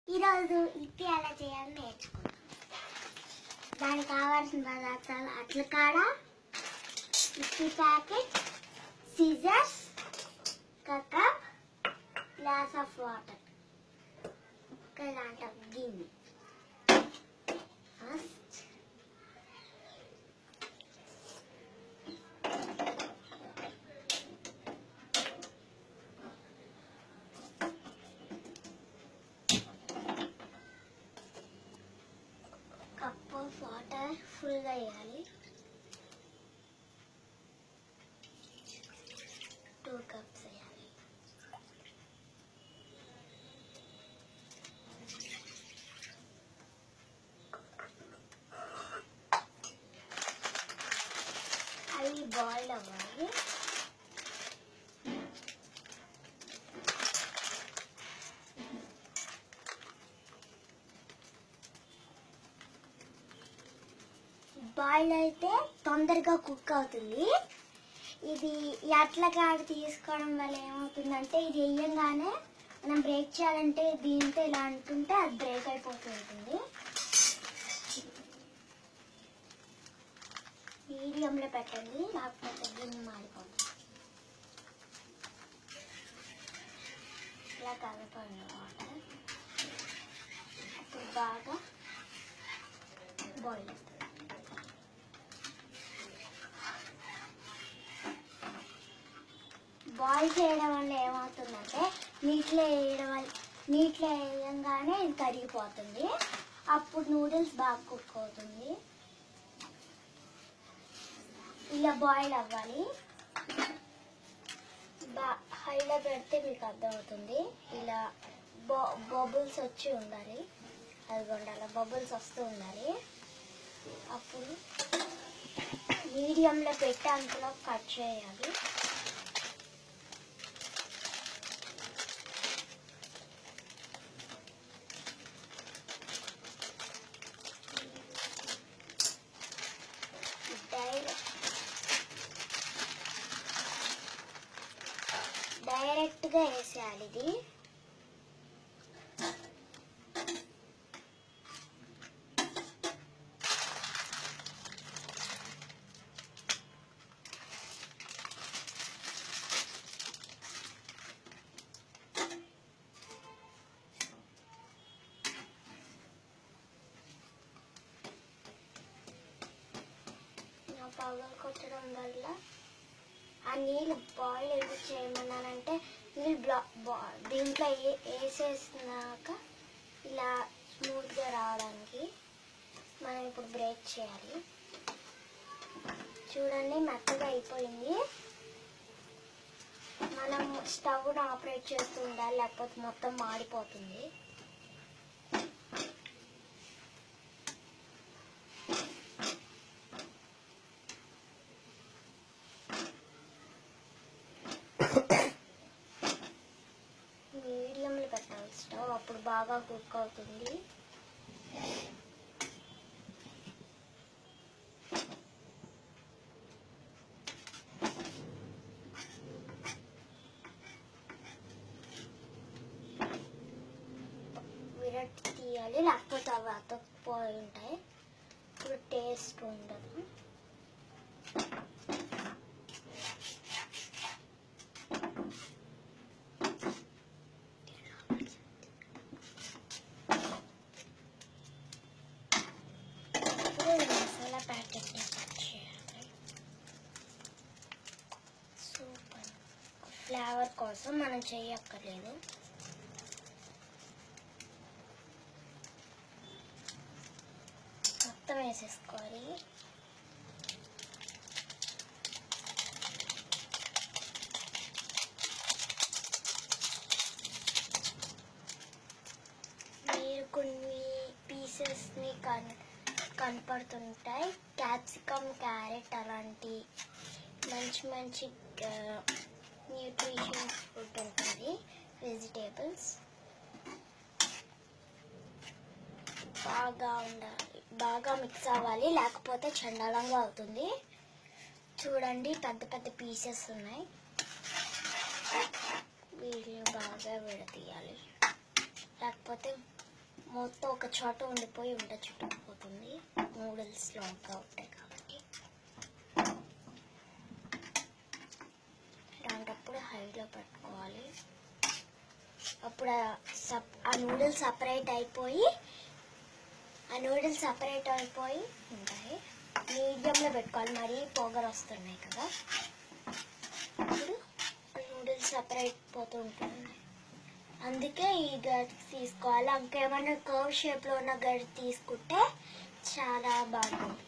ఈరోజు ఇప్పి ఎలా చేయాలని నేర్చుకుందాం. దానికి కావాల్సిన పదార్థాలు అట్ల కాడ, ఇప్పి packet, scissors, cup, glass of water, ఇలాంటి గిన్నె. ఫస్ట్ కప్ ఆఫ్ వాటర్ ఫుల్గా వేయాలి. 2 కప్స్ వేయాలి. అవి బాయిల్ అవ్వాలి. బాయిల్ అయితే తొందరగా కుక్ అవుతుంది. ఇది అట్ల కాడ తీసుకోవడం వల్ల ఏమవుతుందంటే, ఇది వేయంగానే మనం బ్రేక్ చేయాలంటే దీంతో ఇలా అంటుంటే అది బ్రేక్ అయిపోతుంటుంది. మీడియంలో పెట్టండి, లేకపోతే గిన్నె మారిపోతుంది. ఇలా కలపండి వాటర్. అప్పుడు బాగా బాయిల్ అవుతుంది. బాయిల్ చేయడం వల్ల ఏమవుతుందంటే, నీటిలో వేయంగానే ఇది కరిగిపోతుంది. అప్పుడు నూడిల్స్ బాగా కుక్ అవుతుంది. ఇలా బాయిల్ అవ్వాలి. హైలో పెడితే మీకు అర్థమవుతుంది. ఇలా బబుల్స్ వచ్చి ఉండాలి. అదిగోండి అలా బబుల్స్ వస్తూ ఉండాలి. అప్పుడు మీడియంలో పెట్టి అంతలో కట్ చేయాలి. డైరెక్ట్గా వేసేయాలి. ఇది పగలు కొట్టడం వల్ల ఆ నీళ్ళు బాయిల్ ఎందుకు చేయమన్నానంటే, నీళ్ళు దీంట్లో వేసేసినాక ఇలా స్మూత్గా రావడానికి. మనం ఇప్పుడు బ్రేక్ చేయాలి. చూడండి, మెత్తగా అయిపోయింది. మనం స్టవ్ను ఆపరేట్ చేస్తూ ఉండాలి, లేకపోతే మొత్తం మాడిపోతుంది. మీడియంలో పెట్టాలి స్టవ్, అప్పుడు బాగా కుక్ అవుతుంది. విరట్ తీయాలి, లేకపోతే అవి అతకపోయి ఉంటాయి. ఇప్పుడు టేస్ట్ ఉండదు. మసాలా ప్యాకెట్ కట్ చేయాలి. సూపర్. ఫ్లేవర్ కోసం మనం చేయక్కర్లేదు. మొత్తం వేసేసుకోవాలి. మీరు కొన్ని పీసెస్ని కనపడుతుంటాయి. క్యాప్సికమ్, క్యారెట్ అలాంటి మంచి న్యూట్రిషన్స్ ఫుడ్ ఉంటుంది. వెజిటేబుల్స్ బాగా మిక్స్ అవ్వాలి, లేకపోతే చండాలంగా అవుతుంది. చూడండి, పెద్ద పీసెస్ ఉన్నాయి. వీటిని బాగా విడదీయాలి, లేకపోతే మొత్తం ఒక చోట ఉండిపోయి చుట్టుకుపోతుంది. నూడిల్స్ లాగా ఉంటాయి కాబట్టి ఇలాంటప్పుడు హైలో పెట్టుకోవాలి. అప్పుడు ఆ నూడిల్స్ సపరేట్ అయిపోయి ఉంటాయి. మీడియంలో పెట్టుకోవాలి, మరీ పొగలు వస్తున్నాయి కదా. ఇప్పుడు నూడిల్స్ సపరేట్ పోతూ ఉంటుంది. అందుకే ఈ గడి తీసుకోవాలి. ఇంకేమైనా కర్వ్ షేప్లో ఉన్న గడి తీసుకుంటే చాలా బాగుంటుంది.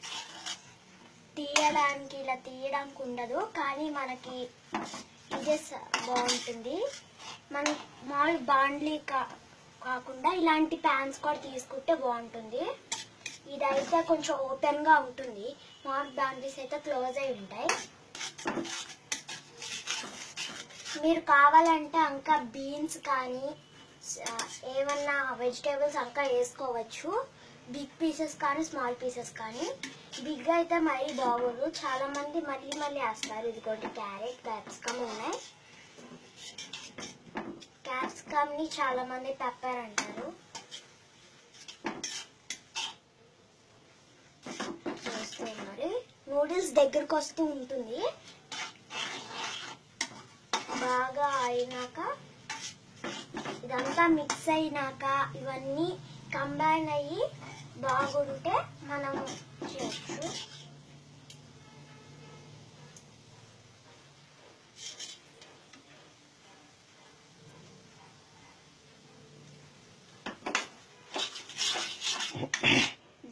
ఇలా తీయడానికి ఉండదు, కానీ మనకి ఇదే బాగుంటుంది. మనం మామూలు బాండ్లీ కాకుండా ఇలాంటి ప్యాన్స్ కూడా తీసుకుంటే బాగుంటుంది. ఇదైతే కొంచెం ఓపెన్గా ఉంటుంది, మామూలు బాండ్లీస్ అయితే క్లోజ్ అయి ఉంటాయి. మీరు కావాలంటే ఇంకా బీన్స్ కానీ ఏమన్నా వెజిటేబుల్స్ ఇంకా వేసుకోవచ్చు. బిగ్ పీసెస్ కానీ స్మాల్ పీసెస్ కానీ. బిగ్ అయితే మరీ బాగోదు, చాలా మంది మళ్ళీ వేస్తారు. ఇదిగోటి క్యారెట్, క్యాప్సికమ్ ఉన్నాయి. క్యాప్సికమ్ ని చాలా మంది పెప్పర్ అంటారు. చేస్తున్నారు. నూడిల్స్ దగ్గరకు వస్తూ ఉంటుంది. బాగా అయినాక ఇదంతా మిక్స్ అయినాక ఇవన్నీ కంబైన్ అయ్యి బాగుంటే మనం చేయొచ్చు.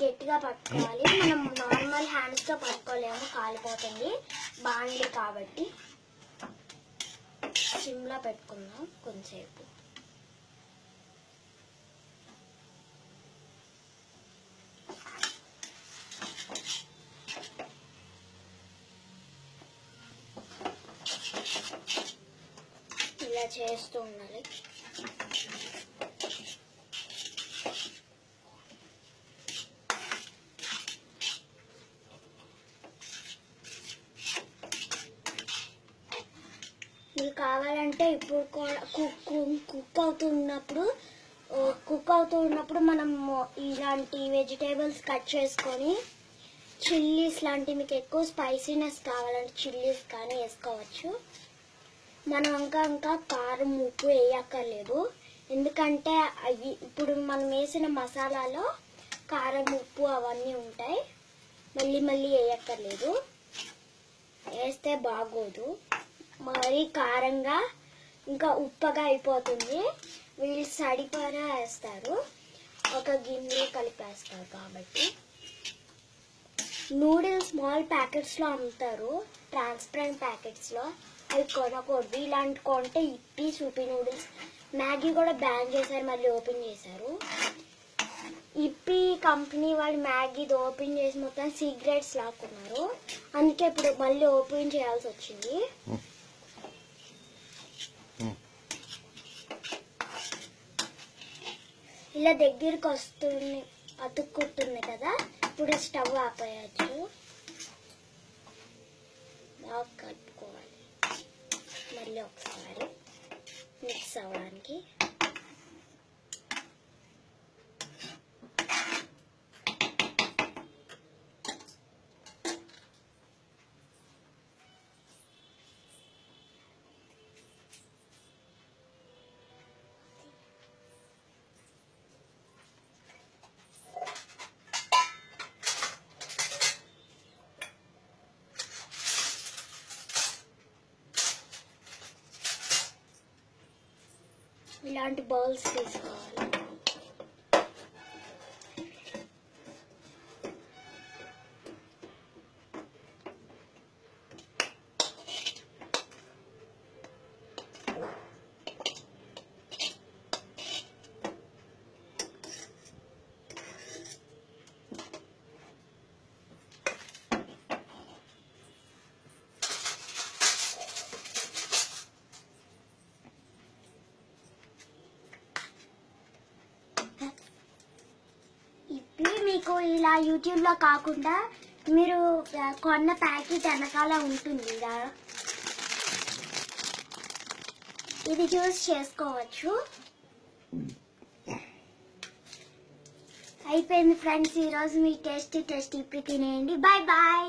గట్టిగా పట్టుకోవాలి. మనం నార్మల్ హ్యాండ్స్తో పట్టుకోలేము, కాలిపోతుంది. బాండ్లీ కాబట్టి సిమ్లో పెట్టుకుందాం కొంచెంసేపు. ఇలా చేస్తూ ఉండాలి. మీకు కావాలంటే ఇప్పుడు కుక్ అవుతున్నప్పుడు మనం ఇలాంటి వెజిటేబుల్స్ కట్ చేసుకొని చిల్లీస్ లాంటి, మీకు ఎక్కువ స్పైసీనెస్ కావాలంటే చిల్లీస్ కానీ వేసుకోవచ్చు. మనం ఇంకా కారం, ఉప్పు వేయక్కర్లేదు, ఎందుకంటే ఇప్పుడు మనం వేసిన మసాలాలో కారం, ఉప్పు అవన్నీ ఉంటాయి. మళ్ళీ వేయక్కర్లేదు, వేస్తే బాగోదు. మరీ కారంగా ఇంకా ఉప్పగా అయిపోతుంది. వీళ్ళు సడిపరా వేస్తారు, ఒక గిన్నె కలిపేస్తారు. కాబట్టి నూడిల్స్ స్మాల్ ప్యాకెట్స్లో అమ్ముతారు, ట్రాన్స్పరెంట్ ప్యాకెట్స్లో. అవి కొనకూడదు. ఇలాంటి కొంటే ఇప్పి సూపీ నూడిల్స్, మ్యాగీ కూడా బ్యాన్ చేశారు, మళ్ళీ ఓపెన్ చేశారు. ఇప్పి కంపెనీ వాళ్ళు మ్యాగీది ఓపెన్ చేసి మొత్తం సీక్రెట్స్ లాక్కున్నారు. అందుకే ఇప్పుడు మళ్ళీ ఓపెన్ చేయాల్సి వచ్చింది. ఇలా దగ్గరికి వస్తుంది, అతుక్కుంటుంది కదా. ఇప్పుడు స్టవ్ ఆపేయచ్చు. బాగా కలుపుకోవాలి, మళ్ళీ ఒకసారి మిక్స్ అవ్వడానికి. ఇలాంటి బౌల్స్ తీసుకోవాలి. మీకు ఇలా యూట్యూబ్లో కాకుండా మీరు కొన్న ప్యాకెట్ వెనకాల ఉంటుంది ఇలా, ఇది చూస్ చేసుకోవచ్చు. అయిపోయింది ఫ్రెండ్స్, ఈరోజు మీ టేస్టీ ఇప్పుడు తినేయండి. Bye bye.